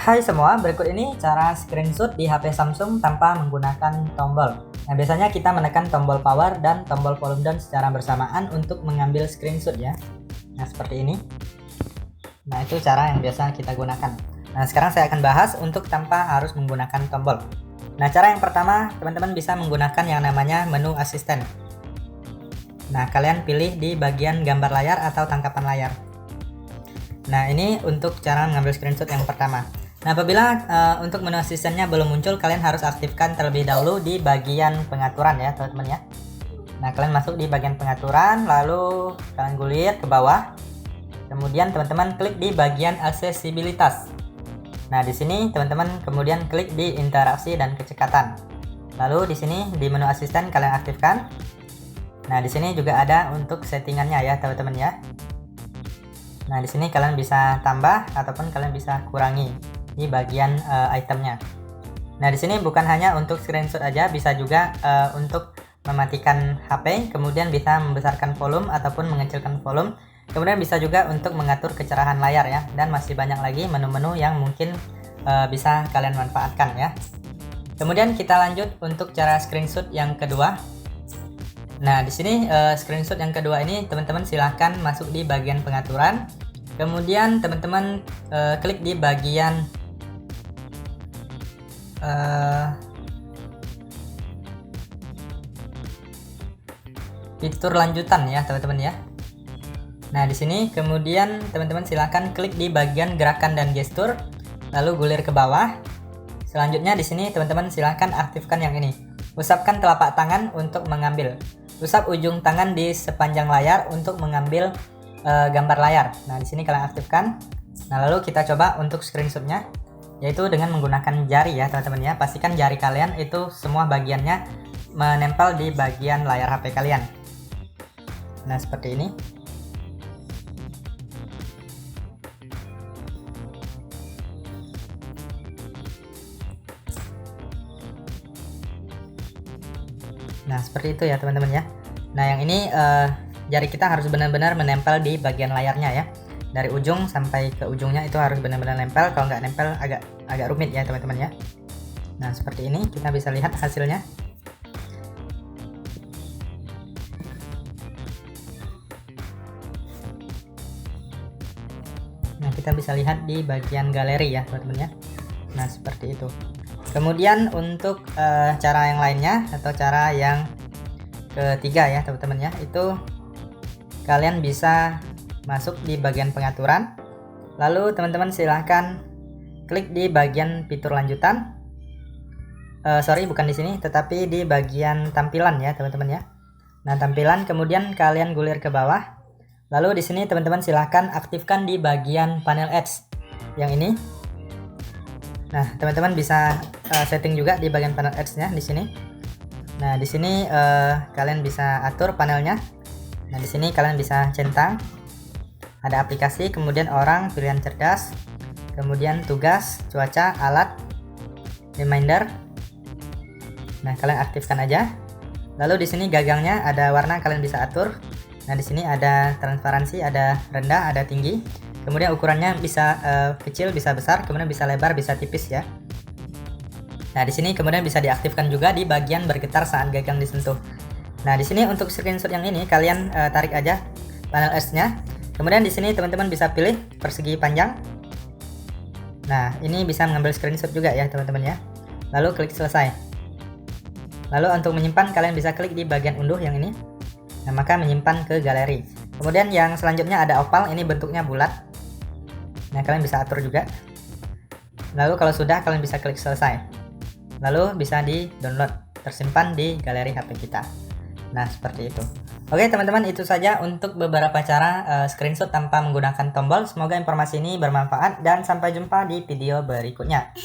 Hai semua, berikut ini cara screenshot di HP Samsung tanpa menggunakan tombol. Nah, biasanya kita menekan tombol power dan tombol volume down secara bersamaan untuk mengambil screenshot ya. Nah, seperti ini. Nah, itu cara yang biasa kita gunakan. Nah, sekarang saya akan bahas untuk tanpa harus menggunakan tombol. Nah, cara yang pertama, teman-teman bisa menggunakan yang namanya menu asisten. Nah, kalian pilih di bagian gambar layar atau tangkapan layar. Nah, ini untuk cara mengambil screenshot yang pertama. Nah, apabila untuk menu asistennya belum muncul, kalian harus aktifkan terlebih dahulu di bagian pengaturan ya, teman-teman ya. Nah, kalian masuk di bagian pengaturan, lalu kalian gulir ke bawah. Kemudian teman-teman klik di bagian aksesibilitas. Nah, di sini teman-teman kemudian klik di interaksi dan kecekatan. Lalu di sini di menu asisten kalian aktifkan. Nah, di sini juga ada untuk settingannya ya, teman-teman ya. Nah, di sini kalian bisa tambah ataupun kalian bisa kurangi di bagian itemnya. Nah, di sini bukan hanya untuk screenshot aja, bisa juga untuk mematikan HP, kemudian bisa membesarkan volume ataupun mengecilkan volume. Kemudian bisa juga untuk mengatur kecerahan layar ya, dan masih banyak lagi menu-menu yang mungkin bisa kalian manfaatkan ya. Kemudian kita lanjut untuk cara screenshot yang kedua. Nah, di sini screenshot yang kedua ini teman-teman silahkan masuk di bagian pengaturan. Kemudian teman-teman klik di bagian fitur lanjutan ya, teman-teman ya. Nah, di sini kemudian teman-teman silahkan klik di bagian gerakan dan gestur, lalu gulir ke bawah. Selanjutnya di sini teman-teman silahkan aktifkan yang ini. Usapkan telapak tangan untuk mengambil. Usap ujung tangan di sepanjang layar untuk mengambil gambar layar. Nah, di sini kalian aktifkan. Nah, lalu kita coba untuk screenshotnya, yaitu dengan menggunakan jari ya, teman-teman ya. Pastikan jari kalian itu semua bagiannya menempel di bagian layar HP kalian. Nah, seperti ini. Nah, seperti itu ya, teman-teman ya. Nah, yang ini jari kita harus benar-benar menempel di bagian layarnya ya. Dari ujung sampai ke ujungnya itu harus benar-benar nempel. Kalau nggak nempel agak rumit ya, teman-teman ya. Nah, seperti ini kita bisa lihat hasilnya. Nah, kita bisa lihat di bagian galeri ya, teman-teman ya. Nah, seperti itu. Kemudian untuk cara yang lainnya atau cara yang ketiga ya, teman-teman ya, itu kalian bisa masuk di bagian pengaturan, lalu teman-teman silahkan klik di bagian fitur lanjutan. Sorry, bukan di sini, tetapi di bagian tampilan ya, teman-teman ya. Nah, tampilan, kemudian kalian gulir ke bawah, lalu di sini teman-teman silahkan aktifkan di bagian panel Edge yang ini. Nah, teman-teman bisa setting juga di bagian panel Edge-nya di sini. Nah, di sini kalian bisa atur panelnya. Nah, di sini kalian bisa centang. Ada aplikasi, kemudian orang, pilihan cerdas, kemudian tugas, cuaca, alat, reminder. Nah, kalian aktifkan aja. Lalu di sini gagangnya ada warna, kalian bisa atur. Nah, di sini ada transparansi, ada rendah, ada tinggi. Kemudian ukurannya bisa kecil, bisa besar, kemudian bisa lebar, bisa tipis ya. Nah, di sini kemudian bisa diaktifkan juga di bagian bergetar saat gagang disentuh. Nah, di sini untuk screenshot yang ini kalian tarik aja panel S-nya. Kemudian di sini teman-teman bisa pilih persegi panjang. Nah, ini bisa mengambil screenshot juga ya, teman-teman ya. Lalu klik selesai. Lalu untuk menyimpan kalian bisa klik di bagian unduh yang ini. Nah, maka menyimpan ke galeri. Kemudian yang selanjutnya ada oval, ini bentuknya bulat. Nah, kalian bisa atur juga. Lalu kalau sudah kalian bisa klik selesai. Lalu bisa di-download, tersimpan di galeri HP kita. Nah, seperti itu. Oke, teman-teman, itu saja untuk beberapa cara screenshot tanpa menggunakan tombol. Semoga informasi ini bermanfaat dan sampai jumpa di video berikutnya.